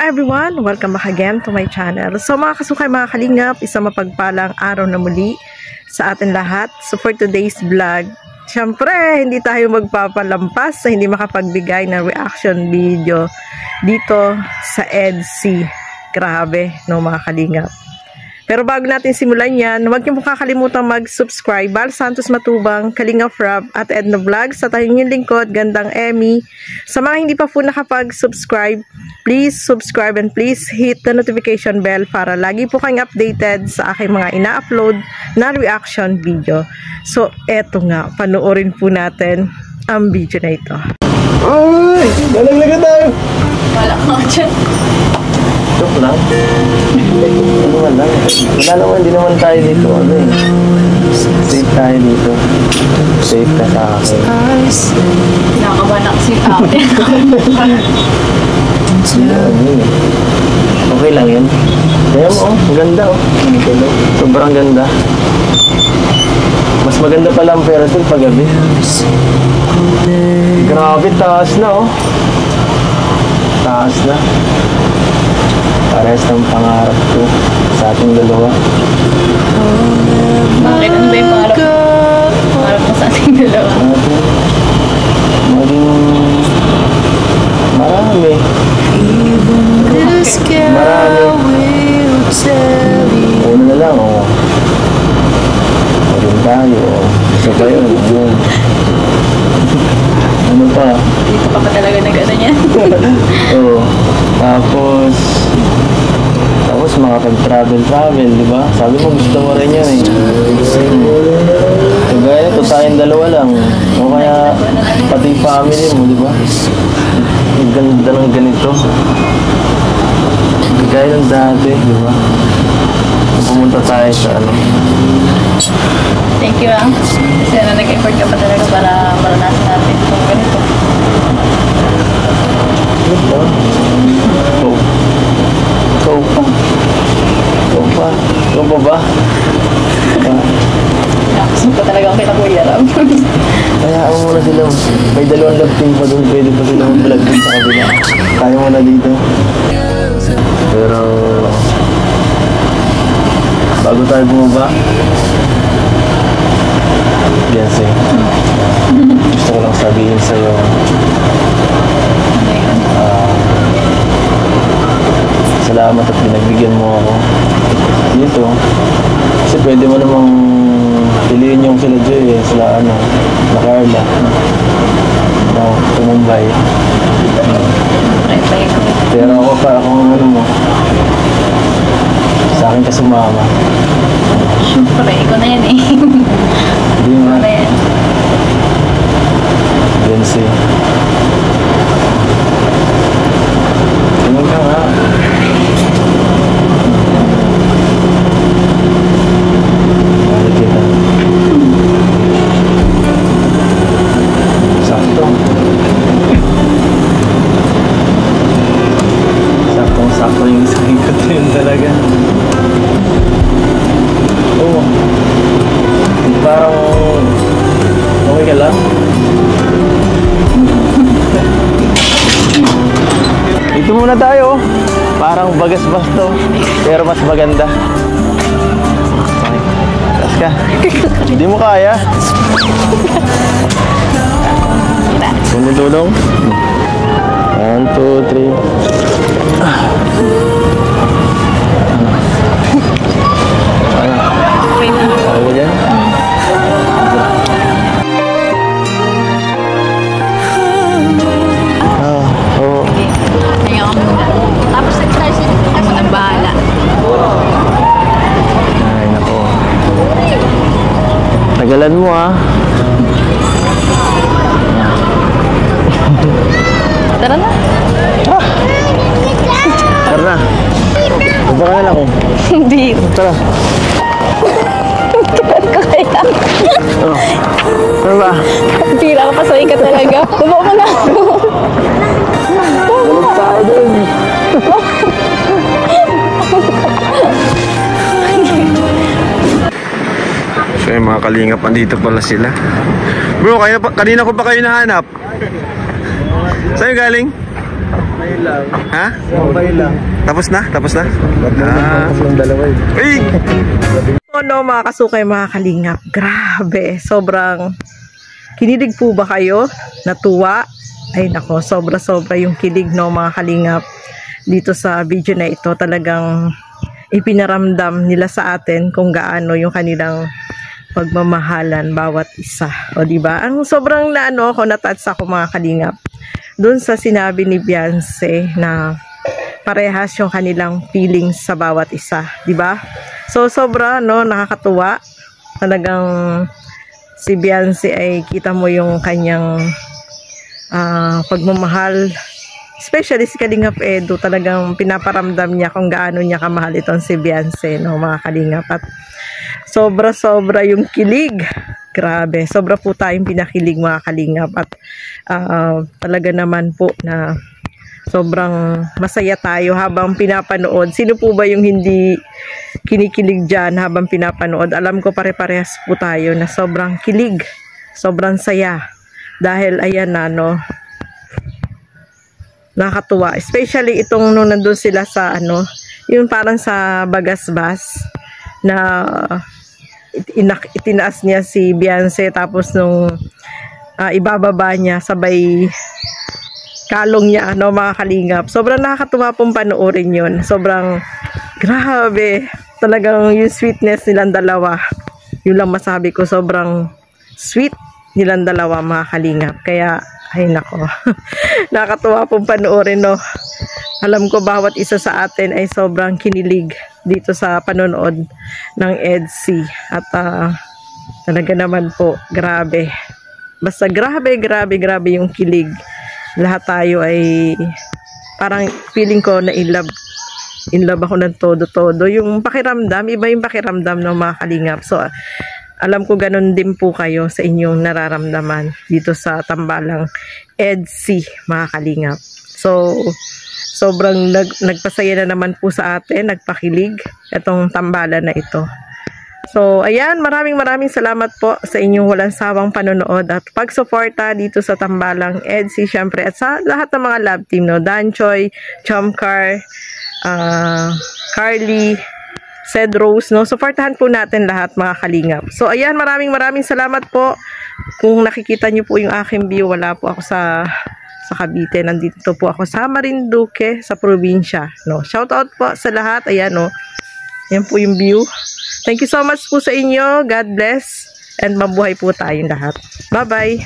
everyone! Welcome back again to my channel. So mga kasukay, mga kalingap, isang mapagpalang araw na muli sa atin lahat. So for today's vlog, syempre hindi tayo magpapalampas sa hindi makapagbigay ng reaction video dito sa EDC. Grabe, no mga kalingap. Pero bago natin simulan yan, huwag niyo po kakalimutan mag-subscribe. Bal Santos Matubang, Kalingap Rob at Edna Vlog. Sa tayong yung lingkod, Gandang Emmy. Sa mga hindi pa po nakapag-subscribe, please subscribe and please hit the notification bell para lagi po kayong updated sa aking mga ina-upload na reaction video. So, eto nga, panoorin po natin ang video na ito. Ay! Nalaglaga tayo! Wala ka dyan. Joke lang. Ano man lang. Wala naman, hindi naman tayo dito. Ano eh. Safe tayo dito. Safe ka sa akin. Nakakabanak si ate. Okay lang yan. Kaya mo, ang ganda oh. Sobrang ganda. Mas maganda pala ang parasol paggabi. Grabe, taas na oh. Taas na. Parehas ng pangarap ko sa ating dalawa. Bakit? Ano ba yung pangarap mo sa ating dalawa? Maging marami. Marami. Una na lang, oh. Maging tayo, oh. Isa pa yun, yun. Ano pa? Dito pa pa talaga na gano'n yan. Oo. Tapos makapag-travel, di ba? Sabi mo gusto mo rin yan eh. So gaya ito, tayong dalawa lang. O kaya pati family mo, di ba? Ang ganda ng ganito. Gaya ng dati, di ba? Pumunta tayo sa ano. Thank you ah. Kasi nag-effort ka pa talaga para maranasan natin itong ganito. Diba? Ikaw pa ba? Gusto ko talaga kita Kuya Ram. Kaya mo muna sila. May dalawang love team pa doon. Pwede pa sila mag-vlog din sa kabila. Kaya mo na dito. Pero bago tayo bumaba, Beyonce, gusto ko lang sabihin sa'yo, salamat at pinagbigyan mo ako dito. Kasi pwede mo namang piliin yung sila Joy eh, sila ano, na Carla, na Mumbai. Pero ako pa, akong ano mo, sa akin ka sumama. Siyempre, ikaw na yan eh. Hindi nga. Ikaw na yan. Beyonce. Tingin ka nga. Balik kita. Sakto. Saktong-sakto yung isang ikot yun talaga. Oo. Parang okay ka lang. Ito muna tayo. Parang bagas-bas to. Pero mas maganda. Taas ka. Hindi mo kaya. Tulong. 1, 2, 3. Kaya ba dyan? Oo. Kaya ka muna. Tapos nag-start ako nang bahala. Ay, nako. Tagalan mo ah. Tara na. Tara na. Punta ka na lang oh. Hindi. Tara. Tipan ko kaya. Tara ba? Pila ka pasayin ka talaga. Baba mo na. Balik tayo dun. So yung mga kalingap, andito pala sila. Bro, kanina ko pa kayo nahanap. Saan yung galing? Ngayon lang. Ha? Ngayon lang. Tapos na? Tapos na? Ng dalawa eh. Uy! Ano mga kasukay, mga kalingap, grabe, sobrang kinilig po ba kayo? Natuwa? Ay nako, sobra-sobra yung kilig, no mga kalingap. Dito sa video na ito, talagang ipinaramdam nila sa atin kung gaano yung kanilang pagmamahalan bawat isa. O diba? Ang sobrang naano ako, natouch ako mga kalingap dun sa sinabi ni Beyonce na parehas yung kanilang feelings sa bawat isa, di ba? So sobra no, nakakatuwa. Talagang si Beyonce ay kita mo yung kanyang pagmamahal. Especially si Kalingap Edu, talagang pinaparamdam niya kung gaano niya kamahal itong si Beyonce, no mga kalingap. At sobra-sobra yung kilig. Grabe, sobra po tayong pinakilig mga kalingap. At talaga naman po na sobrang masaya tayo habang pinapanood. Sino po ba yung hindi kinikilig dyan habang pinapanood? Alam ko pare-parehas po tayo na sobrang kilig, sobrang saya. Dahil ayan na, no, nakakatuwa. Especially itong nung nandun sila sa ano, yung parang sa Bagasbas na itinaas niya si Beyonce, tapos nung ibababa niya, sabay kalong niya, ano mga kalingap. Sobrang nakakatuwa pong panoorin yun. Sobrang grabe. Talagang yung sweetness nilang dalawa. Yun lang masabi ko, sobrang sweet nilang dalawa mga kalingap. Kaya, ay nako. Nakakatuwa pong panoorin, no. Alam ko bawat isa sa atin ay sobrang kinilig dito sa panonood ng EDC. At talaga naman po, grabe. Basta grabe yung kilig. Lahat tayo ay parang feeling ko na in love ako ng todo-todo. Yung pakiramdam, iba yung pakiramdam ng mga kalingap. So, alam ko ganun din po kayo sa inyong nararamdaman dito sa Tambalang EDC, mga kalingap. So, sobrang nagpasaya na naman po sa atin, nagpakilig itong tambalan na ito. So, ayan, maraming salamat po sa inyong walang sawang panonood at pagsuporta dito sa Tambalang EDC, syempre, at sa lahat ng mga love team, no? Danchoy, Chomcar, Carly, Cedros, no? Suportahan po natin lahat, mga kalingap. So, ayan, maraming salamat po. Kung nakikita niyo po yung aking view, wala po ako sa Cavite. Nandito po ako sa Marinduque, sa probinsya, no? Shout out po sa lahat. Ayan, no? Yan po yung view. Thank you so much po sa inyo. God bless. And mabuhay po tayong lahat. Bye-bye.